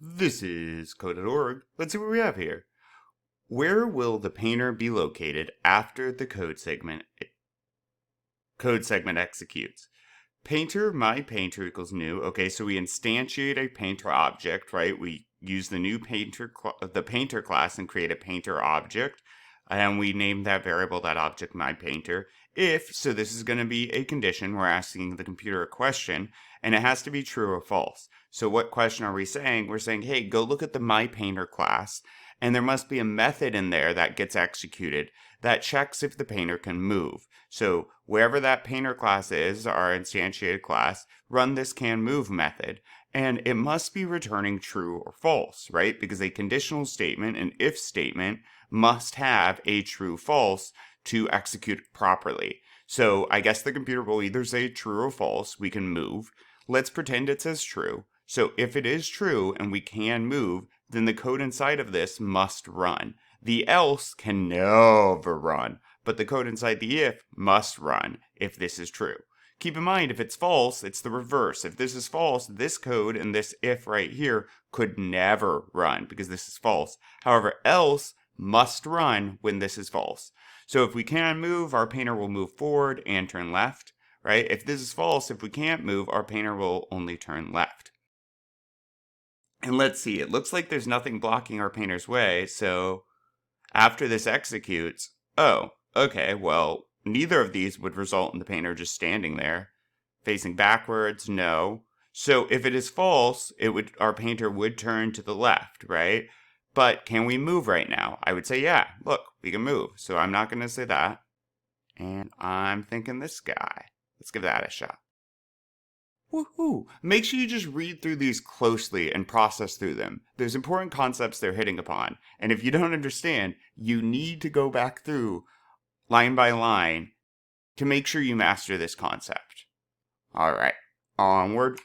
This is code.org. Let's see what we have here. Where will the painter be located after the code segment executes? Painter, my painter equals new. Okay, so we instantiate a painter object, right? We use the new painter class and create a painter object, and we name that variable, that object, my painter. So this is going to be a condition. We're asking the computer a question, and it has to be true or false. So what question are we saying? We're saying, hey, go look at the my painter class, and there must be a method in there that gets executed that checks if the painter can move. So wherever that painter class is, our instantiated class, run this can move method, and it must be returning true or false, right? Because a conditional statement, an if statement, must have a true false to execute properly. So I guess the computer will either say true or false, we can move. Let's pretend it says true. So if it is true and we can move, then the code inside of this must run. The else can never run, but the code inside the if must run if this is true. Keep in mind, if it's false, it's the reverse. If this is false, this code and this if right here could never run because this is false. However, else must run when this is false. So if we can move, our painter will move forward and turn left, right? If this is false, if we can't move, our painter will only turn left. And let's see, it looks like there's nothing blocking our painter's way, so after this executes, oh, okay, well, neither of these would result in the painter just standing there. Facing backwards, no. So if it is false, our painter would turn to the left, right? But can we move right now? I would say, yeah, look, we can move. So I'm not going to say that. And I'm thinking this guy. Let's give that a shot. Woohoo! Make sure you just read through these closely and process through them. There's important concepts they're hitting upon. And if you don't understand, you need to go back through line by line to make sure you master this concept. All right, onward.